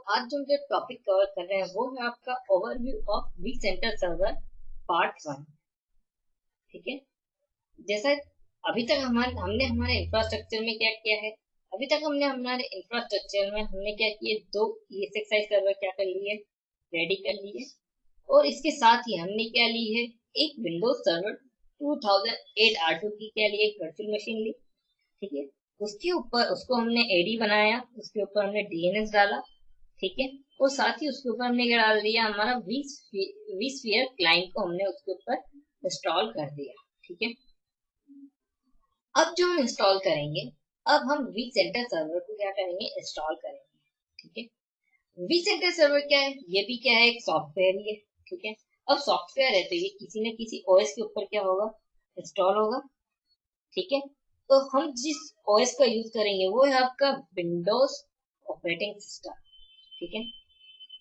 आज जो topic cover कर रहे हैं वो है आपका overview of vCenter server part 1। ठीक है, जैसा अभी तक हमने हमारे इंफ्रास्ट्रक्चर में क्या किया है, अभी तक हमने हमारे इंफ्रास्ट्रक्चर में हमने क्या किए, दो ESXi सर्वर क्या कर लिए, रेडी कर लिए। और इसके साथ ही हमने क्या ली है, एक विंडोज सर्वर 2008 R2 की क्या ली, एक वर्चुअल मशीन ली। ठीक है, उसके ऊपर उसको हमने एडी बनाया, उसके ऊपर हमने DNS डाला। ठीक है, और साथ ही उसके ऊपर हमने क्या डाल दिया, हमारा vSphere क्लाइंट को हमने उसके ऊपर इंस्टॉल कर दिया। ठीक है, अब जो हम इंस्टॉल करेंगे, अब हम vCenter सर्वर को क्या करेंगे, इंस्टॉल करेंगे। ठीक है, vCenter सर्वर क्या है, ये भी क्या है, एक सॉफ्टवेयर ही है। ठीक है, अब सॉफ्टवेयर है तो ये किसी न किसी OS के ऊपर क्या होगा, इंस्टॉल होगा। ठीक है, तो हम जिस OS का यूज करेंगे वो है आपका विंडोज ऑपरेटिंग सिस्टम। ठीक है,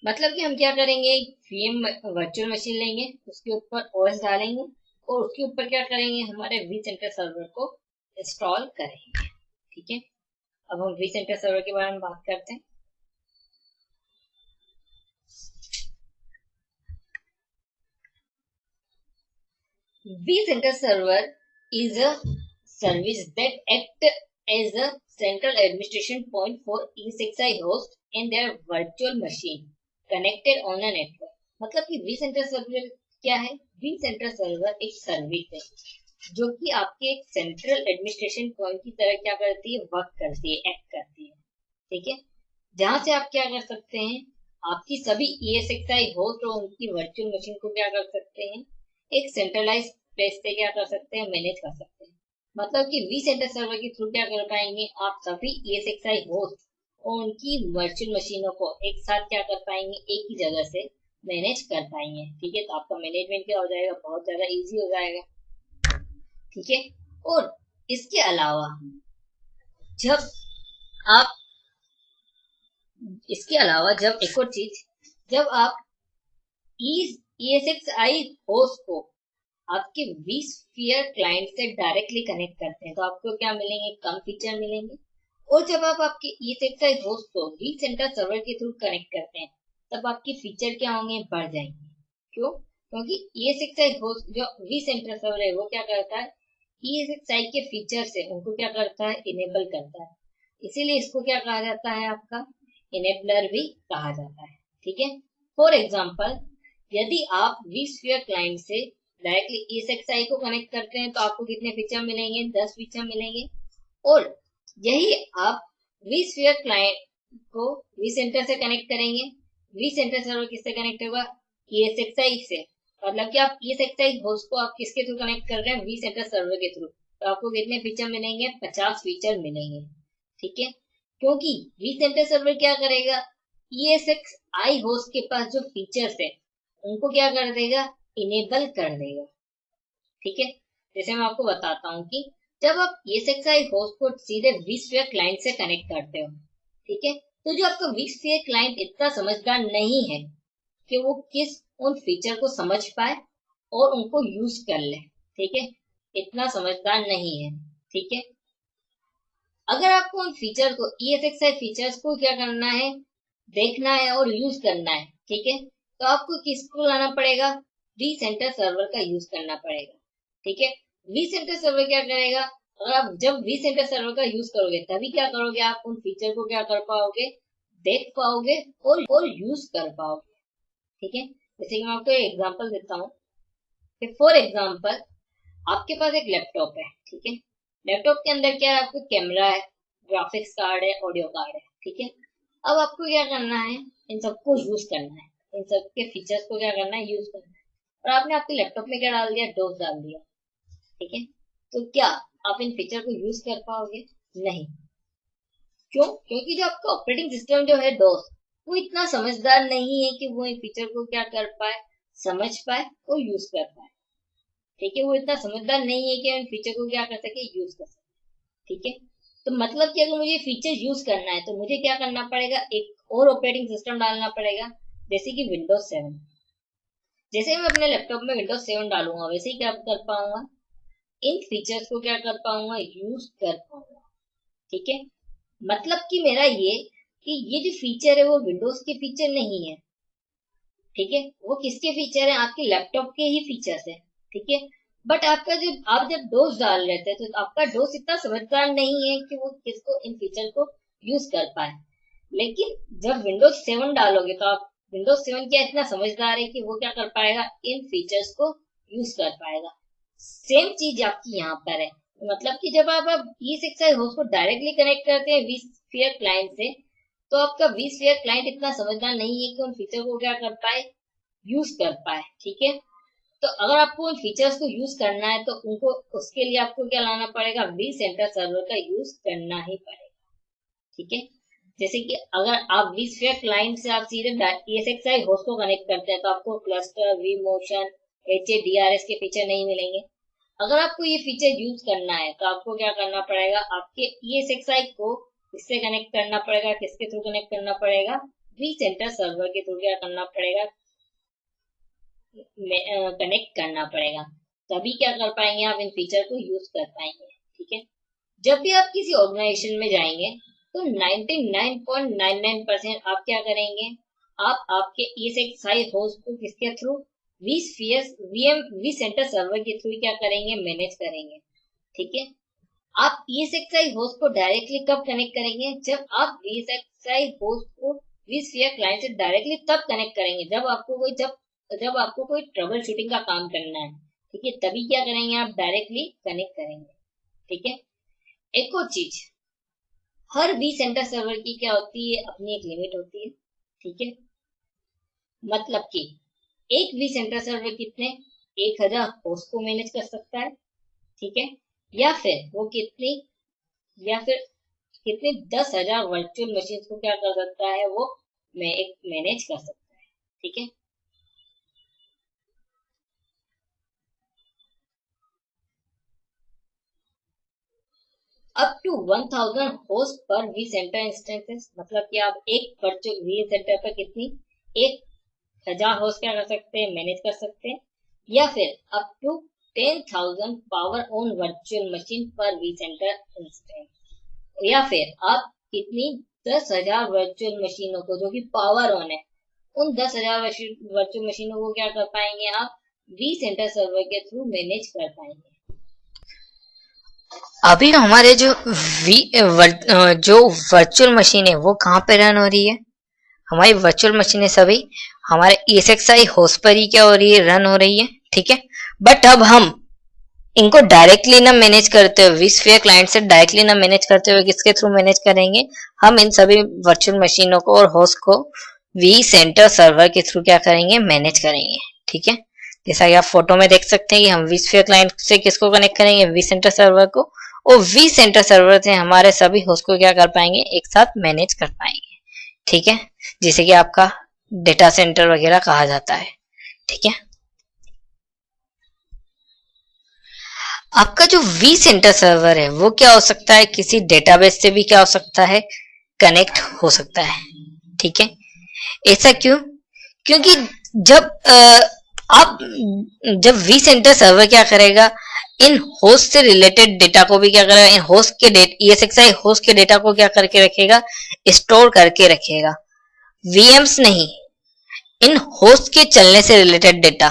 मतलब कि हम क्या करेंगे, VM वर्चुअल मशीन लेंगे, उसके ऊपर OS डालेंगे और उसके ऊपर क्या करेंगे, हमारे vCenter सर्वर को इंस्टॉल करेंगे। ठीक है, अब हम vCenter सर्वर के बारे में बात करते हैं। vCenter server is a service that acts as a central administration point for ESXi host and their virtual machine connected on a network। मतलब कि vCenter सर्वर क्या है, vCenter सर्वर एक सर्विस है जो कि आपके एक सेंट्रल एडमिनिस्ट्रेशन पॉइंट की तरह क्या करती है, वर्क करती है, एक्ट करती है। ठीक है, जहां से आप क्या कर सकते हैं, आपकी सभी ESXi होस्ट और उनकी वर्चुअल मशीन को क्या कर सकते हैं, एक सेंट्रलाइज प्लेस पे क्या कर सकते हैं, मैनेज कर सकते हैं। मतलब कि vCenter सर्वर के थ्रू क्या कर पाएंगे, आप सभी ESXi होस्ट और उनकी वर्चुअल मशीनों को एक साथ क्या कर पाएंगे, एक ही जगह से मैनेज कर पाएंगे। ठीक है, तो आपका मैनेजमेंट क्या हो जाएगा, बहुत ज्यादा इजी हो जाएगा। ठीक है, और इसके अलावा जब एक और चीज, जब आप ESXi होस्ट को आपके vSphere क्लाइंट से डायरेक्टली कनेक्ट करते हैं तो आपको क्या मिलेंगे, कम फीचर मिलेंगे। और जब आप आपके ESXi होस्ट को vCenter सर्वर के थ्रू कनेक्ट करते हैं तब आपके फीचर क्या होंगे, बढ़ जाएंगे। क्यों? क्योंकि ESXi होस्ट जो vCenter सर्वर है वो क्या करता है, ESXi के फीचर से उनको क्या करता है, इनेबल करता है। इसीलिए इसको क्या कहा जाता है, आपका इनेबलर भी कहा जाता है। ठीक है, फॉर एग्जाम्पल यदि आप vSphere क्लाइंट से डायरेक्टली ESXi को कनेक्ट करते हैं तो आपको कितने फीचर मिलेंगे, 10 फीचर मिलेंगे। और यही आप vSphere क्लाइंट को vCenter से कनेक्ट करेंगे, vCenter सर्वर किससे कनेक्ट होगा, ESXi से। मतलब कि आप ESXi होस्ट को आप किसके थ्रू कनेक्ट कर रहे हैं, vCenter सर्वर के थ्रू, तो आपको कितने फीचर मिलेंगे, 50 फीचर मिलेंगे। ठीक है, क्योंकि vCenter सर्वर क्या करेगा, ESXi होस्ट के पास जो फीचर्स है उनको क्या कर देगा, इनेबल कर देगा। ठीक है, जैसे मैं आपको बताता हूँ कि जब आप ESXi होस्ट को सीधे vSphere क्लाइंट से कनेक्ट करते हो, ठीक है, तो जो आपका vSphere क्लाइंट इतना समझदार नहीं है कि वो उन फीचर को समझ पाए और उनको यूज कर ले। ठीक है, इतना समझदार नहीं है। ठीक है, अगर आपको उन फीचर को, ESXi फीचर्स को क्या करना है, देखना है और यूज करना है, ठीक है, तो आपको किसको लाना पड़ेगा, vCenter सर्वर का यूज करना पड़ेगा। ठीक है, vCenter सर्वर क्या करेगा, और आप जब vCenter सर्वर का यूज करोगे तभी क्या करोगे, आप उन फीचर को क्या कर पाओगे, देख पाओगे और यूज कर पाओगे। ठीक है, जैसे कि मैं आपको एक एग्जांपल देता हूँ कि फॉर एग्जांपल आपके पास एक लैपटॉप है। ठीक है, लैपटॉप के अंदर क्या है, आपको कैमरा है, ग्राफिक्स कार्ड है, ऑडियो कार्ड है। ठीक है, अब आपको क्या करना है, इन सबको यूज करना है, इन सब के फीचर्स को क्या करना है, यूज करना है। और आपने आपके लैपटॉप में क्या डाल दिया, डोस डाल दिया। ठीक है, तो क्या आप इन फीचर को यूज कर पाओगे, नहीं। क्यों? क्योंकि जो आपका ऑपरेटिंग सिस्टम जो है डोस, वो इतना समझदार नहीं है कि वो इन फीचर को क्या कर पाए, समझ पाए और यूज कर पाए। ठीक है, वो इतना समझदार नहीं है कि इन फीचर को क्या कर सके, यूज कर सके। ठीक है, तो मतलब कि अगर मुझे फीचर यूज करना है तो मुझे क्या करना पड़ेगा, एक और ऑपरेटिंग सिस्टम डालना पड़ेगा, जैसे कि विंडोज 7। जैसे मैं अपने लैपटॉप में विंडोज 7 डालूंगा वैसे ही क्या कर पाऊंगा, इन फीचर्स को क्या कर पाऊंगा, यूज कर पाऊंगा। ठीक है, मतलब कि मेरा ये कि ये जो फीचर है वो विंडोज के फीचर नहीं है, ठीक है, वो किसके फीचर है, आपके लैपटॉप के ही फीचर्स है, ठीक है। बट आपका जब आप डोज डाल रहे थे तो आपका डोज इतना समझदार नहीं है कि वो किसको इन फीचर को यूज कर पाए। लेकिन जब विंडोज 7 डालोगे तो आप विंडोज 7 क्या इतना समझदार है कि वो क्या कर पाएगा, इन फीचर्स को यूज कर पाएगा। सेम चीज आपकी यहाँ पर है, मतलब कि जब आप E6i होस्ट को डायरेक्टली कनेक्ट करते हैं vSphere क्लाइंट से, तो आपका vSphere क्लाइंट इतना समझदार नहीं है कि उन फीचर को क्या कर पाए, यूज कर पाए, ठीक है। तो अगर आपको उन फीचर्स को यूज करना है तो उनको उसके लिए आपको क्या लाना पड़ेगा, vCenter सर्वर का यूज करना ही पड़ेगा, ठीक है। जैसे कि अगर आप vSphere क्लाइंट से आप सीधे ESXi होस्ट को कनेक्ट करते हैं तो आपको क्लस्टर, vMotion, HADRS के फीचर नहीं मिलेंगे। अगर आपको ये फीचर यूज करना है तो आपको क्या करना पड़ेगा, आपके ESXi को इससे कनेक्ट करना पड़ेगा, किसके थ्रू कनेक्ट करना पड़ेगा, vCenter सर्वर के थ्रू क्या करना पड़ेगा, कनेक्ट करना पड़ेगा, तभी क्या कर पाएंगे आप इन फीचर को यूज कर पाएंगे, ठीक है। जब भी आप किसी ऑर्गेनाइजेशन में जाएंगे तो 99.99% आप क्या करेंगे, आप आपके ESXi होस्ट को किसके थ्रू, vCenter सर्वर के थ्रू क्या करेंगे, मैनेज करेंगे, ठीक है। आप ESXi होस्ट को डायरेक्टली कब कनेक्ट करेंगे, जब आप ESXi होस्ट को vSphere क्लाइंट से डायरेक्टली तब कनेक्ट करेंगे जब आपको कोई ट्रबल शूटिंग का काम करना है, ठीक है, तभी क्या करेंगे, आप डायरेक्टली कनेक्ट करेंगे, ठीक है। एक और चीज, हर vCenter सर्वर की क्या होती है, अपनी एक लिमिट होती है, ठीक है। मतलब कि एक vCenter सर्वर कितने 1000 होस्ट को मैनेज कर सकता है, ठीक है, या फिर कितनी 10,000 वर्चुअल मशीन को क्या कर सकता है, वो मैनेज कर सकता है, ठीक है। अप टू 1000 होस्ट पर vCenter इंस्टेंसेस, मतलब कि आप एक वर्चुअल vCenter पर कितनी 1000 होस्ट क्या कर सकते हैं, मैनेज कर सकते हैं, या फिर up to 10,000 power on virtual machine पर vCenter इंस्टेंस, या फिर आप कितनी 10,000 वर्चुअल मशीनों को जो कि पावर ऑन है, उन 10,000 वर्चुअल मशीनों को क्या कर पाएंगे, आप vCenter सर्वर के थ्रू मैनेज कर पाएंगे। अभी हमारे जो वर्चुअल मशीन है वो कहाँ पे रन हो रही है, हमारी वर्चुअल मशीनें सभी हमारे ESXi होस्ट पर ही क्या हो रही है, रन हो रही है, ठीक है। बट अब हम इनको डायरेक्टली ना मैनेज करते हुए vSphere क्लाइंट से डायरेक्टली ना मैनेज करते हुए किसके थ्रू मैनेज करेंगे, हम इन सभी वर्चुअल मशीनों को और होस्ट को vCenter सर्वर के थ्रू क्या करेंगे, मैनेज करेंगे, ठीक है। जैसा कि आप फोटो में देख सकते हैं कि हम vSphere क्लाइंट से किसको कनेक्ट करेंगे, vCenter सर्वर को, और vCenter सर्वर से हमारे सभी होस्ट को क्या कर पाएंगे, एक साथ मैनेज कर पाएंगे, ठीक है, जिसे कि आपका डेटा सेंटर वगैरह कहा जाता है, ठीक है। आपका जो vCenter सर्वर है वो क्या हो सकता है, किसी डेटाबेस से भी क्या हो सकता है, कनेक्ट हो सकता है, ठीक है। ऐसा क्यों, क्योंकि जब vCenter सर्वर क्या करेगा, इन होस्ट से रिलेटेड डेटा को भी क्या करेगा, इन होस्ट के ESXi होस्ट के डेटा को क्या करके रखेगा, स्टोर करके रखेगा, VMs नहीं, इन होस्ट के चलने से रिलेटेड डेटा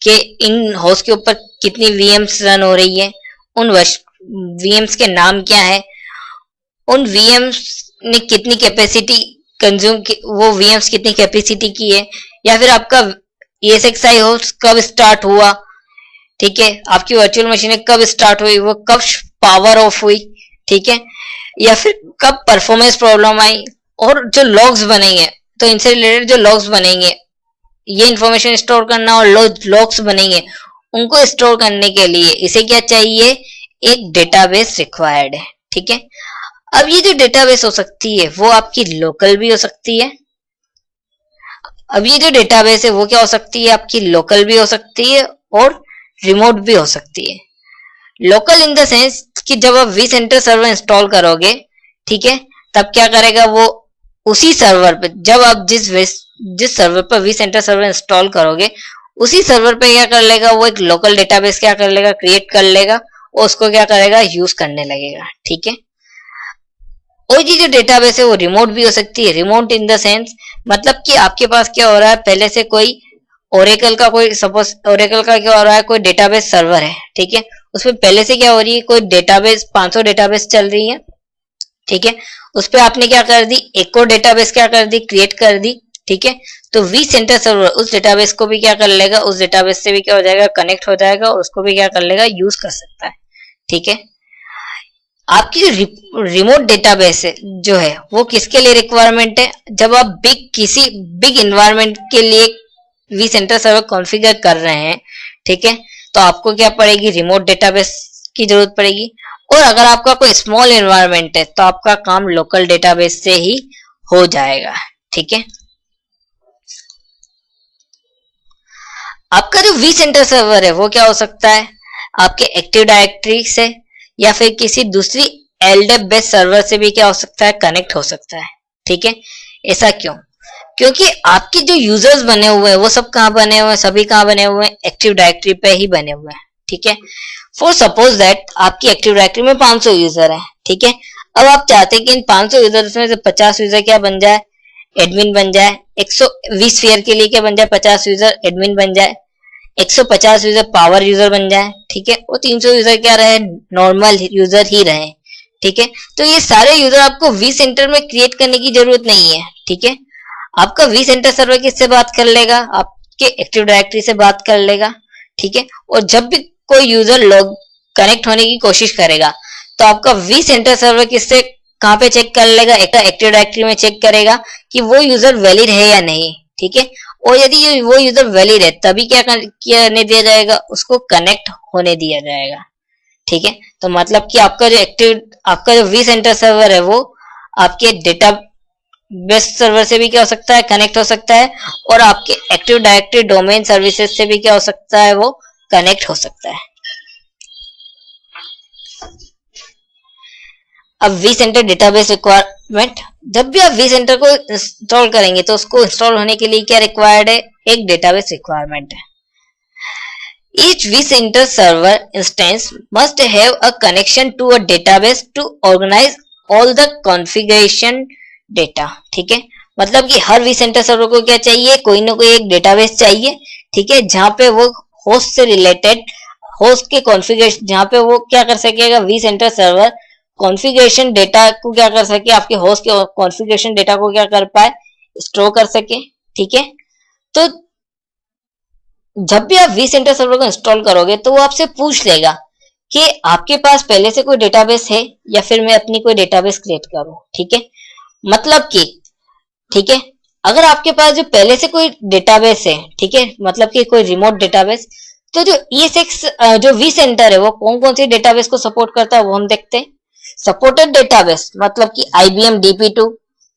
कि इन होस्ट के ऊपर कितनी VMs रन हो रही है, उन VMs के नाम क्या है, उन VMs ने कितनी कैपेसिटी कंज्यूम वो VMs कितनी कैपेसिटी की है, या फिर आपका ESXi होस्ट कब स्टार्ट हुआ, ठीक है, आपकी वर्चुअल मशीनें कब स्टार्ट हुई, वो कब पावर ऑफ हुई, ठीक है, या फिर कब परफॉर्मेंस प्रॉब्लम आई, और जो लॉग्स बनेंगे, तो इनसे रिलेटेड जो लॉग्स बनेंगे, ये इंफॉर्मेशन स्टोर करना और लॉग्स बनेंगे, उनको स्टोर करने के लिए इसे क्या चाहिए, एक डेटाबेस रिक्वायर्ड है, ठीक है। अब ये जो डेटाबेस हो सकती है वो आपकी लोकल भी हो सकती है, अब ये जो डेटाबेस है वो क्या हो सकती है, आपकी लोकल भी हो सकती है और रिमोट भी हो सकती है। लोकल इन द सेंस कि जब आप vCenter सर्वर इंस्टॉल करोगे, ठीक है, तब क्या करेगा वो उसी सर्वर पे, जब आप जिस सर्वर पर vCenter सर्वर इंस्टॉल करोगे उसी सर्वर पे क्या कर लेगा, वो एक लोकल डेटाबेस क्या कर लेगा, क्रिएट कर लेगा और उसको क्या करेगा, यूज करने लगेगा, ठीक है। और ये जो डेटाबेस है वो रिमोट भी हो सकती है। रिमोट इन द सेंस मतलब कि आपके पास क्या हो रहा है, पहले से कोई ओरेकल का कोई सपोज ओरेकल का क्या हो रहा है, कोई डेटाबेस सर्वर है, ठीक है, उसमें पहले से क्या हो रही है, कोई डेटाबेस 500 डेटाबेस चल रही है, ठीक है, उस पर आपने क्या कर दी, एक और डेटाबेस क्या कर दी, क्रिएट कर दी, ठीक है, तो वी सेंटर सर्वर उस डेटाबेस को भी क्या कर लेगा, उस डेटाबेस से भी क्या हो जाएगा, कनेक्ट हो जाएगा और उसको भी क्या कर लेगा, यूज कर सकता है, ठीक है। आपकी जो रिमोट डेटाबेस है जो है वो किसके लिए रिक्वायरमेंट है, जब आप किसी बिग इन्वायरमेंट के लिए वी सेंटर सर्वर कॉन्फ़िगर कर रहे हैं, ठीक है, तो आपको क्या पड़ेगी, रिमोट डेटाबेस की जरूरत पड़ेगी। और अगर आपका कोई स्मॉल इन्वायरमेंट है तो आपका काम लोकल डेटाबेस से ही हो जाएगा, ठीक है। आपका जो वी सेंटर सर्वर है वो क्या हो सकता है, आपके एक्टिव डायरेक्टरी से या फिर किसी दूसरी एलडेप बेस्ड सर्वर से भी क्या हो सकता है, कनेक्ट हो सकता है, ठीक है। ऐसा क्यों, क्योंकि आपके जो यूजर्स बने हुए हैं वो सब कहाँ बने हुए हैं, सभी कहाँ बने हुए हैं, एक्टिव डायरेक्टरी पे ही बने हुए हैं, ठीक है। फॉर सपोज दैट आपकी एक्टिव डायरेक्टरी में 500 यूजर है, ठीक है, अब आप चाहते हैं कि इन 500 यूजर्स में से 50 यूजर क्या बन जाए, एडमिन बन जाए, 120 फेयर के लिए क्या बन जाए, 50 यूजर एडमिन बन जाए, 150 यूजर पावर यूजर बन जाए, ठीक है, और 300 यूजर क्या रहे, नॉर्मल यूजर ही रहे, ठीक है। तो ये सारे यूजर आपको वी सेंटर में क्रिएट करने की जरूरत नहीं है, ठीक है। आपका वी सेंटर सर्वर किससे बात कर लेगा, आपके एक्टिव डायरेक्टरी से बात कर लेगा, ठीक है। और जब भी कोई यूजर लॉग कनेक्ट होने की कोशिश करेगा तो आपका वी सेंटर सर्वर किससे कहाँ पे चेक कर लेगा, एक एक्टिव डायरेक्टरी में चेक करेगा कि वो यूजर वैलिड है या नहीं, ठीक है। और यदि वो यूजर वैलिड है तभी क्या करने दिया जाएगा, उसको कनेक्ट होने दिया जाएगा, ठीक है। तो मतलब कि आपका जो वी सेंटर सर्वर है वो आपके डेटा बेस सर्वर से भी क्या हो सकता है, कनेक्ट हो सकता है, और आपके एक्टिव डायरेक्टरी डोमेन सर्विसेज से भी क्या हो सकता है, वो कनेक्ट हो सकता है। अब वी सेंटर डेटाबेस रिक्वायरमेंट, जब भी आप वी सेंटर को इंस्टॉल करेंगे तो उसको इंस्टॉल होने के लिए क्या रिक्वायर्ड है, एक डेटाबेस रिक्वायरमेंट है। Each vCenter server instance must have a connection to a database to organize all the configuration data, ठीक है। मतलब कि हर vCenter सर्वर को क्या चाहिए, कोई ना कोई एक डेटाबेस चाहिए, ठीक है, जहां पे वो होस्ट से रिलेटेड होस्ट के कॉन्फ़िगरेशन, जहां पे वो क्या कर सकेगा, vCenter सर्वर कॉन्फ़िगरेशन डेटा को क्या कर सके, आपके होस्ट के कॉन्फ़िगरेशन डेटा को क्या कर पाए, स्टोर कर सके, ठीक है। तो जब भी आप वी सेंटर सर्वर को इंस्टॉल करोगे तो वो आपसे पूछ लेगा कि आपके पास पहले से कोई डेटाबेस है या फिर मैं अपनी कोई डेटाबेस क्रिएट करूं, ठीक है। मतलब कि ठीक है, अगर आपके पास जो पहले से कोई डेटाबेस है, ठीक है, मतलब कि कोई रिमोट डेटाबेस, तो जो ESX जो वी सेंटर है वो कौन कौन सी डेटाबेस को सपोर्ट करता है वो हम देखते हैं। सपोर्टेड डेटाबेस मतलब कि IBM DB2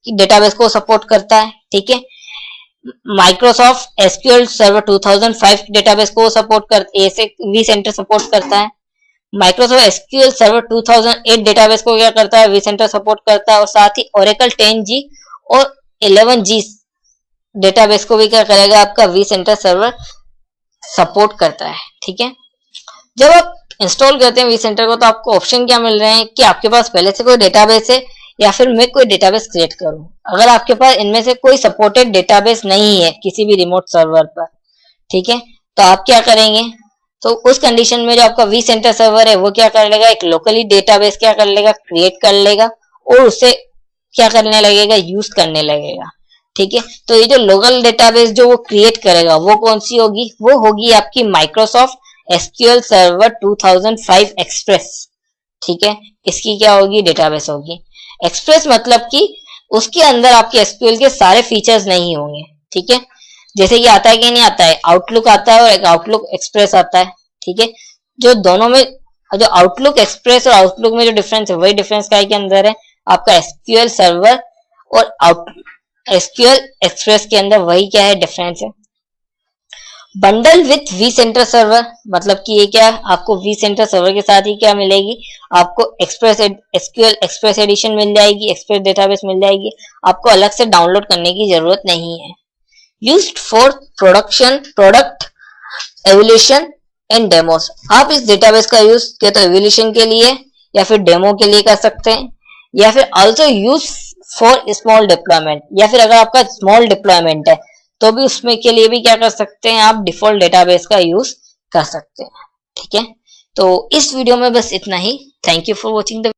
की डेटाबेस को सपोर्ट करता है, ठीक है। माइक्रोसॉफ्ट एसक्यूएल सर्वर 2005 डेटाबेस को सपोर्ट कर वी सेंटर सपोर्ट करता है। माइक्रोसॉफ्ट एसक्यूएल सर्वर 2008 डेटाबेस को क्या करता है, वी सेंटर सपोर्ट करता है। और साथ ही ओरेकल 10G और 11G डेटाबेस को भी क्या करेगा, आपका वी सेंटर सर्वर सपोर्ट करता है, ठीक है। जब आप इंस्टॉल करते हैं वी सेंटर को तो आपको ऑप्शन क्या मिल रहे हैं कि आपके पास पहले से कोई डेटाबेस है या फिर मैं कोई डेटाबेस क्रिएट करूं। अगर आपके पास इनमें से कोई सपोर्टेड डेटाबेस नहीं है किसी भी रिमोट सर्वर पर, ठीक है, तो आप क्या करेंगे, तो उस कंडीशन में जो आपका वी सेंटर सर्वर है वो क्या कर लेगा, एक लोकली डेटाबेस क्या कर लेगा, क्रिएट कर लेगा और उससे क्या करने लगेगा, यूज करने लगेगा, ठीक है। तो ये जो लोकल डेटाबेस जो वो क्रिएट करेगा वो कौन सी होगी, वो होगी आपकी माइक्रोसॉफ्ट एसक्यूएल सर्वर 2005 एक्सप्रेस, ठीक है। इसकी क्या होगी, डेटाबेस होगी। एक्सप्रेस मतलब कि उसके अंदर आपके एसक्यूएल के सारे फीचर्स नहीं होंगे, ठीक है। जैसे कि आता है कि नहीं आता है, आउटलुक आता है और एक आउटलुक एक्सप्रेस आता है, ठीक है। जो दोनों में जो आउटलुक एक्सप्रेस और आउटलुक में जो डिफरेंस है वही डिफरेंस का के अंदर है, आपका एसक्यूएल सर्वर और एसक्यूएल एक्सप्रेस के अंदर वही क्या है, डिफरेंस है। Bundle with vCenter server मतलब कि ये क्या, आपको वी सेंटर सर्वर के साथ ही क्या मिलेगी, आपको एसक्यूएल एक्सप्रेस एडिशन मिल जाएगी, एक्सप्रेस डेटाबेस मिल जाएगी, आपको अलग से डाउनलोड करने की जरूरत नहीं है। Used for product evolution and demos, आप इस डेटाबेस का यूज या तो एवोल्यूशन के लिए या फिर डेमो के लिए कर सकते हैं। या फिर also use for small deployment, या फिर अगर आपका स्मॉल डिप्लॉयमेंट है तो भी उसमें के लिए भी क्या कर सकते हैं, आप डिफॉल्ट डेटाबेस का यूज कर सकते हैं। ठीक है, तो इस वीडियो में बस इतना ही। Thank you for watching the